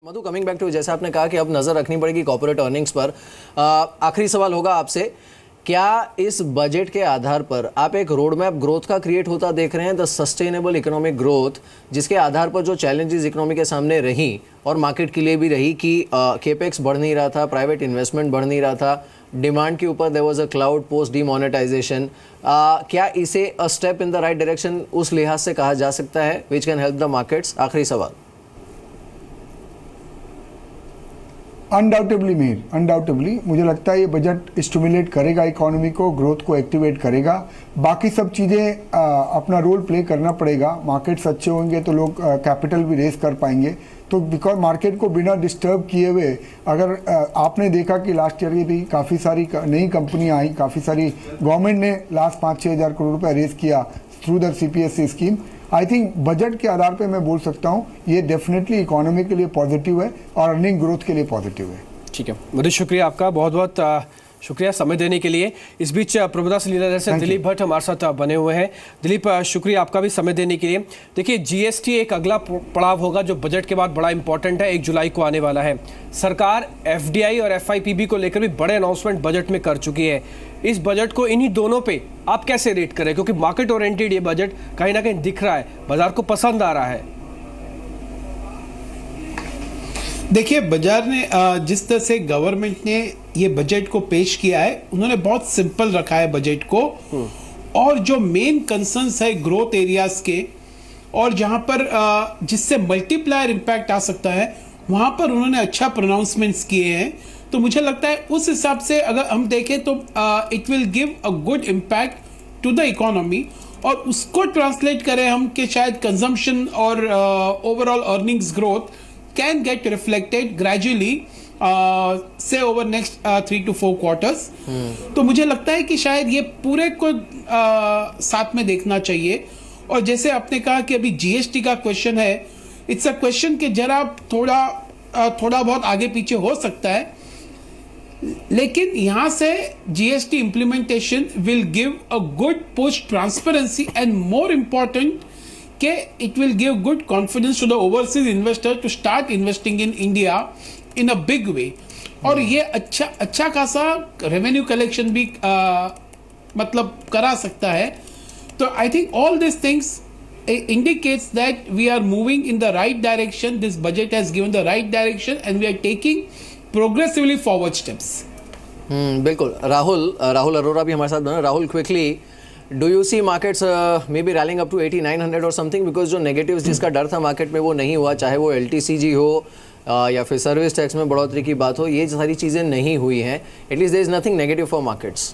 Madhu, coming back to, जैसे आपने कहा कि अब नज़र रखनी पड़ेगी कॉर्पोरेट अर्निंग्स पर। आखिरी सवाल होगा आपसे, क्या इस बजट के आधार पर आप एक रोड मैप ग्रोथ का क्रिएट होता देख रहे हैं, द सस्टेनेबल इकोनॉमिक ग्रोथ, जिसके आधार पर जो चैलेंजेस इकोनॉमी के सामने रही और मार्केट के लिए भी रही कि केपेक्स बढ़ नहीं रहा था, प्राइवेट इन्वेस्टमेंट बढ़ नहीं रहा था, डिमांड के ऊपर there was a cloud post demonetization, क्या इसे a step in the right direction उस लिहाज से कहा जा सकता है which can help the markets? आखिरी सवाल। अनडाउटेबली अनडाउटेबली मुझे लगता है ये बजट स्टिमुलेट करेगा इकोनॉमी को, ग्रोथ को एक्टिवेट करेगा। बाकी सब चीज़ें अपना रोल प्ले करना पड़ेगा। मार्केट्स अच्छे होंगे तो लोग कैपिटल भी रेज कर पाएंगे। तो बिकॉज मार्केट को बिना डिस्टर्ब किए हुए, अगर आपने देखा कि लास्ट ईयर भी काफ़ी सारी नई कंपनियां आई, काफ़ी सारी गवर्नमेंट ने लास्ट 5-6 हज़ार करोड़ रुपये रेज किया through the CPSC scheme. I think budget के आधार पे मैं बोल सकता हूँ ये डेफिनेटली इकोनॉमी के लिए पॉजिटिव है और अर्निंग ग्रोथ के लिए पॉजिटिव है। ठीक है, बहुत शुक्रिया आपका, बहुत बहुत शुक्रिया समय देने के लिए। इस बीच प्रभुदास लीलाधर से दिलीप भट्ट हमारे साथ बने हुए हैं। दिलीप, शुक्रिया आपका भी समय देने के लिए। देखिए, GST एक अगला पड़ाव होगा जो बजट के बाद बड़ा इंपॉर्टेंट है, 1 जुलाई को आने वाला है। सरकार FDI और FIPB को लेकर भी बड़े अनाउंसमेंट बजट में कर चुकी है। इस बजट को इन्हीं दोनों पे आप कैसे रेट करें, क्योंकि मार्केट ओरिएंटेड ये बजट कहीं ना कहीं दिख रहा है, बाजार को पसंद आ रहा है। देखिए, बाजार ने जिस तरह से गवर्नमेंट ने ये बजट को पेश किया है, उन्होंने बहुत सिंपल रखा है बजट को, और जो मेन कंसर्न्स है ग्रोथ एरियाज के और जहां पर जिससे मल्टीप्लायर इम्पैक्ट आ सकता है, वहां पर उन्होंने अच्छा प्रोनाउंसमेंट्स किए हैं। तो मुझे लगता है उस हिसाब से अगर हम देखें तो it will give a good impact to the economy, और उसको ट्रांसलेट करें हम कि शायद कंजम्पशन और overall earnings growth can get reflected gradually say over next 3 to 4 quarters। तो मुझे लगता है कि शायद ये पूरे को साथ में देखना चाहिए। और जैसे आपने कहा कि अभी GST का क्वेश्चन है, इट्स अ क्वेश्चन कि जरा थोड़ा बहुत आगे पीछे हो सकता है, लेकिन यहां से GST implementation will give a good push transparency and more important कि it will give good confidence to the overseas investor to start investing in India in a big way। और ये अच्छा खासा रेवेन्यू कलेक्शन भी मतलब करा सकता है। तो I think all this things indicates that we are moving in the right direction। This budget has given the right direction and we are taking progressively forward steps। बिल्कुल। राहुल अरोरा भी हमारे साथ बने। Rahul, quickly, do you see markets may be rallying up to 8900 और something, because जो negatives जिसका डर था मार्केट में वो नहीं हुआ, चाहे वो LTCG हो या फिर सर्विस टैक्स में बढ़ोतरी की बात हो, ये सारी चीज़ें नहीं हुई हैं। At least there is nothing negative for markets.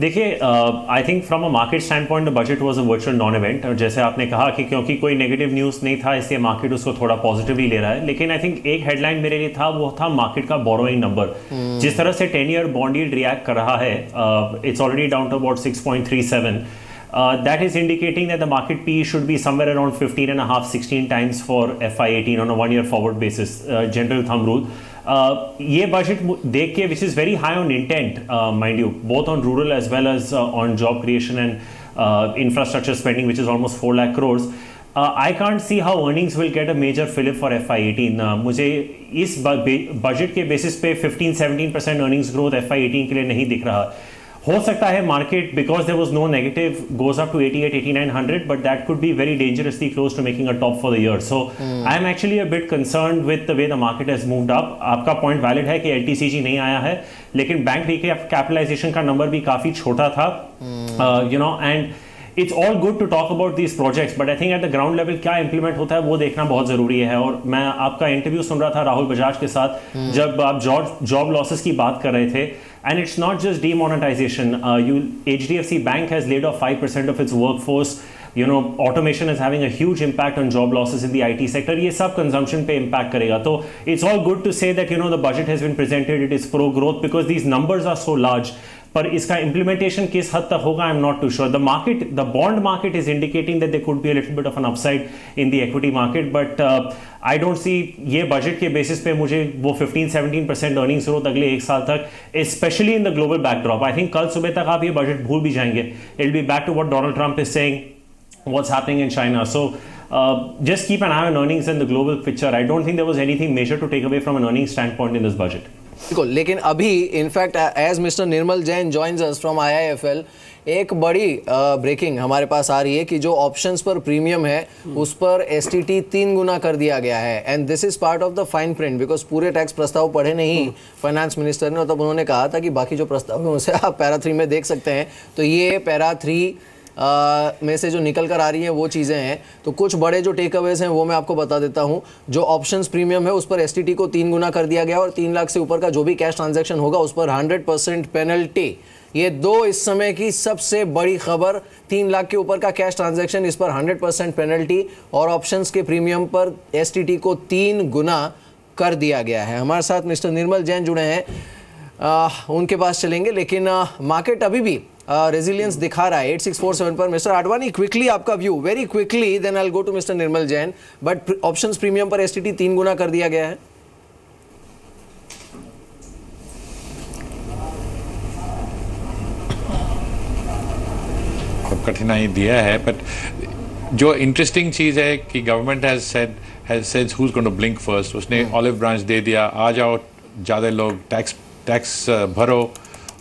देखिए, I think from a market standpoint the budget was a virtual non event, और जैसे आपने कहा कि क्योंकि कोई नेगेटिव न्यूज़ नहीं था इसलिए मार्केट उसको थोड़ा पॉजिटिवली ले रहा है। लेकिन आई थिंक एक हेडलाइन मेरे लिए था, वो था मार्केट का बोरोइंग नंबर। जिस तरह से 10 ईयर बॉन्ड यील्ड रिएक्ट कर रहा है, it's already down to about 6.37। That is indicating that the market PE should be somewhere around 15.5-16 times for FY18 on a 1 year forward basis, general thumb rule। ये budget देख के which is very high on intent, mind you, both on rural as well as on job creation and infrastructure spending, which is almost 4 lakh crores। I can't see how earnings will get a major fillip for FY18। मुझे इस budget के basis पे 15-17% earnings growth FY18 के लिए नहीं दिख रहा। हो सकता है market, because there was no negative, goes up to 88-8900, but that could be very dangerously close to making a top for the year. So I am actually a bit concerned with the way the market has moved up. आपका point valid है कि LTCG नहीं आया है, लेकिन bank recapitalisation का number भी काफी छोटा था, you know, and it's all good to talk about these projects, but I think at the ground level क्या इंप्लीमेंट होता है वो देखना बहुत जरूरी है। और मैं आपका इंटरव्यू सुन रहा था राहुल बजाज के साथ, जब आप जॉब लॉसेस की बात कर रहे थे, and it's not just demonetization। HDFC Bank has laid off 5% of its workforce। You know, automation is having a huge impact on job losses in the IT sector। ये सब consumption पे impact करेगा। तो it's all good to say that, you know, the budget has been presented, it is pro growth because these numbers are so large। पर इसका implementation किस हद तक होगा, I'm not too sure। The bond market is indicating that there could be a little bit of an upside in the equity market, but I don't see ये budget के basis पे मुझे वो 15-17% अर्निंग्स ग्रोथ अगले 1 साल तक, specially in the global backdrop. I think कल सुबह तक आप ये बजट भूल भी जाएंगे। It will be back to what Donald Trump is saying, what's happening in China। So just keep an eye on earnings and the global picture. I don't think there was anything major to take away from an earnings standpoint in this budget. बिल्कुल, लेकिन अभी in fact as mister Nirmal Jain joins us from IIFL, एक बड़ी breaking हमारे पास आ रही है कि जो ऑप्शंस पर प्रीमियम है उस पर STT 3 गुना कर दिया गया है, and this is part of the fine print, because पूरे टैक्स प्रस्ताव पढ़े नहीं फाइनेंस मिनिस्टर ने, और तब उन्होंने कहा था कि बाकी जो प्रस्ताव है उसे आप पैरा 3 में देख सकते हैं। तो ये पैरा 3 में से जो निकल कर आ रही हैं वो चीज़ें हैं। तो कुछ बड़े जो टेक अवेज हैं वो मैं आपको बता देता हूं। जो ऑप्शंस प्रीमियम है उस पर STT को 3 गुना कर दिया गया, और 3 लाख से ऊपर का जो भी कैश ट्रांजैक्शन होगा उस पर 100% पेनल्टी। ये दो इस समय की सबसे बड़ी खबर, 3 लाख के ऊपर का कैश ट्रांजैक्शन, इस पर 100% पेनल्टी, और ऑप्शंस के प्रीमियम पर STT को 3 गुना कर दिया गया है। हमारे साथ मिस्टर निर्मल जैन जुड़े हैं, उनके पास चलेंगे, लेकिन मार्केट अभी भी रेजिलियंस दिखा रहा है 8647 पर। मिस्टर आडवाणी, क्विकली आपका view, very quickly, then I will go to mister Nirmal Jain. But options premium पर STT 3 गुना कर दिया गया है। कठिनाई दिया है, बट जो इंटरेस्टिंग चीज है कि government has said who is going to blink first. उसने ऑलिव ब्रांच दे दिया, आ जाओ ज़्यादा लोग टैक्स भरो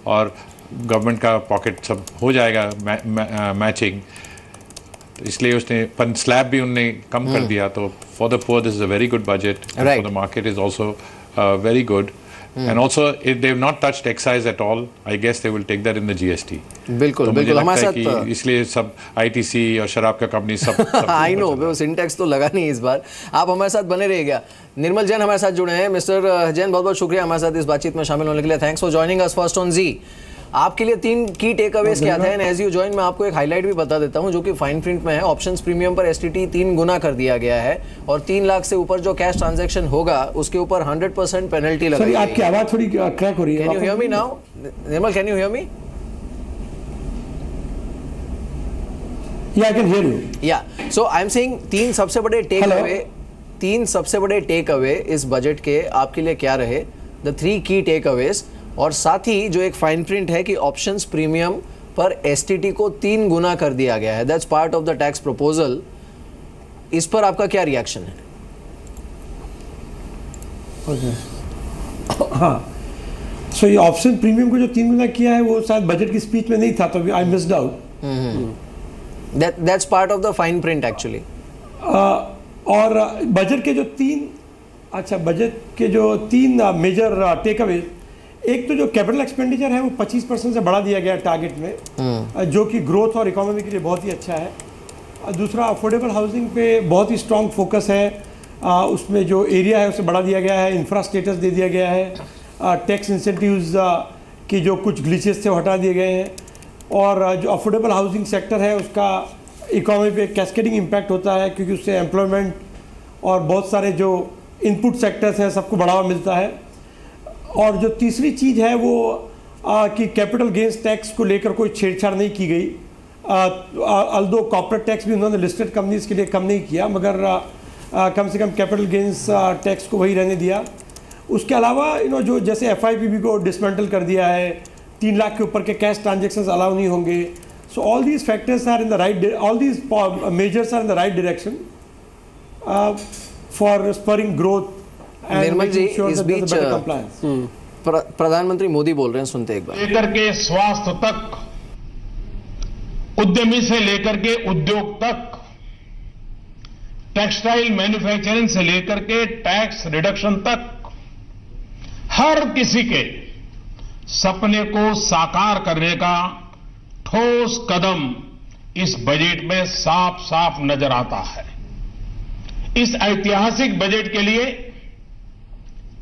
और गवर्नमेंट का पॉकेट सब हो जाएगा मैचिंग। तो इसलिए उसने स्लैब भी उन्होंने कम कर दिया। तो for the poor this is a very good budget, for the market is also very good, and also if they have not touched excise at all, I guess they will take that in the GST. बिल्कुल, तो बिल्कुल हमारे साथ इसलिए सब ITC और शराब का कंपनी सब आई नो, वो सिंटेक्स तो लगा नहीं इस बार। आप हमारे साथ बने रहिएगा। निर्मल जैन हमारे साथ जुड़े हैं। मिस्टर जैन, बहुत बहुत शुक्रिया हमारे साथ इस बातचीत में शामिल होने के लिए। Thanks for joining us first on Zee. आपके लिए 3 की टेक अवेज क्या थे, एंड एज यू जॉइन मैं आपको एक हाईलाइट भी बता देता हूं जो कि फाइन प्रिंट में है। ऑप्शंस प्रीमियम पर STT 3 गुना कर दिया गया है, और 3 लाख से ऊपर जो कैश ट्रांजैक्शन होगा उसके ऊपर 100% पेनल्टी लगाई है। आपकी आवाज थोड़ी क्रैक हो रही है। Can you hear me now Nirmal? Can you hear me? या आई कैन हियर यू। या सो आई एम सेइंग 3 सबसे बड़े टेक अवे इस बजट के आपके लिए क्या रहे, द 3 की टेक अवेज, और साथ ही जो एक फाइन प्रिंट है कि ऑप्शंस प्रीमियम पर STT को 3 गुना कर दिया गया है, that's part of the tax proposal. इस पर आपका क्या रिएक्शन है? हाँ, सो ये ऑप्शन प्रीमियम को जो 3 गुना किया है वो शायद बजट की स्पीच में नहीं था, तो I missed out. That's part of the fine print actually. और बजट के जो 3 मेजर टेक अवे, एक तो जो कैपिटल एक्सपेंडिचर है वो 25% से बढ़ा दिया गया टारगेट में, जो कि ग्रोथ और इकोनॉमी के लिए बहुत ही अच्छा है। दूसरा, अफोर्डेबल हाउसिंग पे बहुत ही स्ट्रॉन्ग फोकस है, उसमें जो एरिया है उसे बढ़ा दिया गया है, इंफ्रा स्टेटस दे दिया गया है, टैक्स इंसेंटिव्स की जो कुछ ग्लिचेस थे वो हटा दिए गए हैं, और जो अफोर्डेबल हाउसिंग सेक्टर है उसका इकोनॉमी पे कैस्केडिंग इम्पैक्ट होता है, क्योंकि उससे एम्प्लॉयमेंट और बहुत सारे जो इनपुट सेक्टर्स हैं सबको बढ़ावा मिलता है। और जो तीसरी चीज़ है वो कि कैपिटल गेंस टैक्स को लेकर कोई छेड़छाड़ नहीं की गई, अल्दो कॉर्पोरेट टैक्स भी उन्होंने लिस्टेड कंपनीज के लिए कम नहीं किया, मगर कम से कम कैपिटल गेंस टैक्स को वही रहने दिया। उसके अलावा जो जैसे FIPB को डिसमेंटल कर दिया है, 3 लाख के ऊपर के कैश ट्रांजेक्शन्स अलाउ नहीं होंगे। So all these factors are in the right, all these measures are in the right direction for spurring growth. Nirmal ji, इस बीच प्रधानमंत्री मोदी बोल रहे हैं, सुनते एक बार। लेकर के स्वास्थ्य तक, उद्यमी से लेकर के उद्योग तक, टेक्सटाइल मैन्युफैक्चरिंग से लेकर के टैक्स रिडक्शन तक, हर किसी के सपने को साकार करने का ठोस कदम इस बजट में साफ साफ नजर आता है। इस ऐतिहासिक बजट के लिए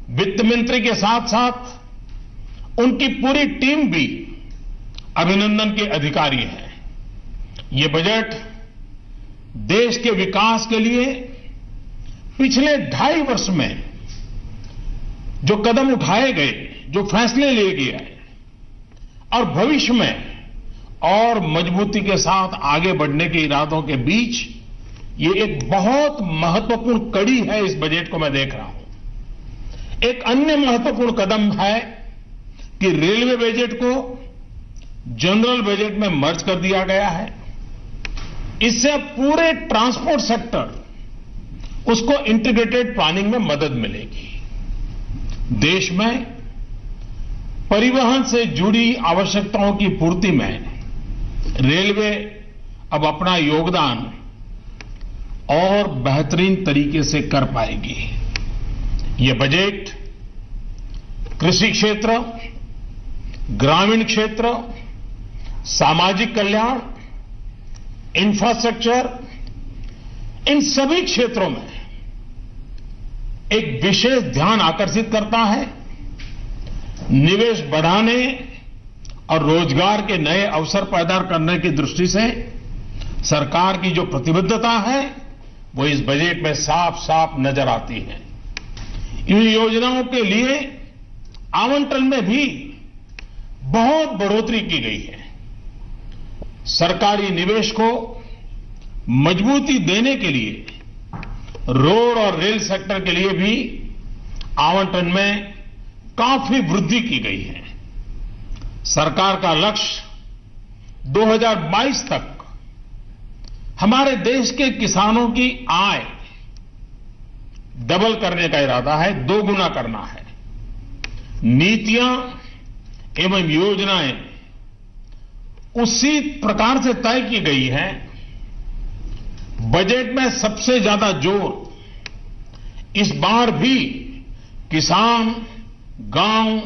वित्त मंत्री के साथ साथ उनकी पूरी टीम भी अभिनंदन के अधिकारी है। ये बजट देश के विकास के लिए पिछले 2.5 वर्ष में जो कदम उठाए गए, जो फैसले लिए गए, और भविष्य में और मजबूती के साथ आगे बढ़ने के इरादों के बीच ये एक बहुत महत्वपूर्ण कड़ी है। इस बजट को मैं देख रहा हूं। एक अन्य महत्वपूर्ण कदम है कि रेलवे बजट को जनरल बजट में मर्ज कर दिया गया है। इससे पूरे ट्रांसपोर्ट सेक्टर उसको इंटीग्रेटेड प्लानिंग में मदद मिलेगी। देश में परिवहन से जुड़ी आवश्यकताओं की पूर्ति में रेलवे अब अपना योगदान और बेहतरीन तरीके से कर पाएगी। ये बजट कृषि क्षेत्र, ग्रामीण क्षेत्र, सामाजिक कल्याण, इंफ्रास्ट्रक्चर, इन सभी क्षेत्रों में एक विशेष ध्यान आकर्षित करता है। निवेश बढ़ाने और रोजगार के नए अवसर पैदा करने की दृष्टि से सरकार की जो प्रतिबद्धता है वो इस बजट में साफ साफ नजर आती है। इन योजनाओं के लिए आवंटन में भी बहुत बढ़ोतरी की गई है। सरकारी निवेश को मजबूती देने के लिए रोड और रेल सेक्टर के लिए भी आवंटन में काफी वृद्धि की गई है। सरकार का लक्ष्य 2022 तक हमारे देश के किसानों की आय डबल करने का इरादा है, दोगुना करना है। नीतियां एवं योजनाएं उसी प्रकार से तय की गई है। बजट में सबसे ज्यादा जोर इस बार भी किसान, गांव,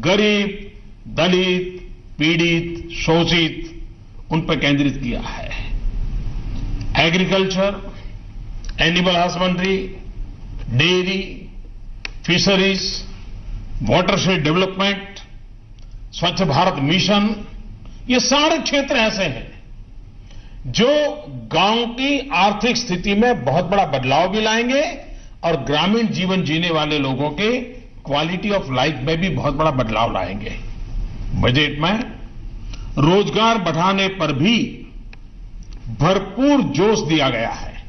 गरीब, दलित, पीड़ित, शोषित उन पर केंद्रित किया है। Agriculture, animal husbandry, dairy, fisheries, watershed development, स्वच्छ भारत मिशन, ये सारे क्षेत्र ऐसे हैं जो गांव की आर्थिक स्थिति में बहुत बड़ा बदलाव भी लाएंगे और ग्रामीण जीवन जीने वाले लोगों के क्वालिटी ऑफ लाइफ में भी बहुत बड़ा बदलाव लाएंगे। बजट में रोजगार बढ़ाने पर भी भरपूर जोश दिया गया है।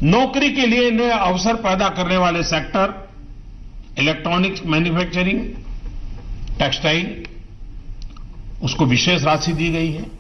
नौकरी के लिए नए अवसर पैदा करने वाले सेक्टर, इलेक्ट्रॉनिक्स मैन्युफैक्चरिंग, टेक्सटाइल, उसको विशेष राशि दी गई है।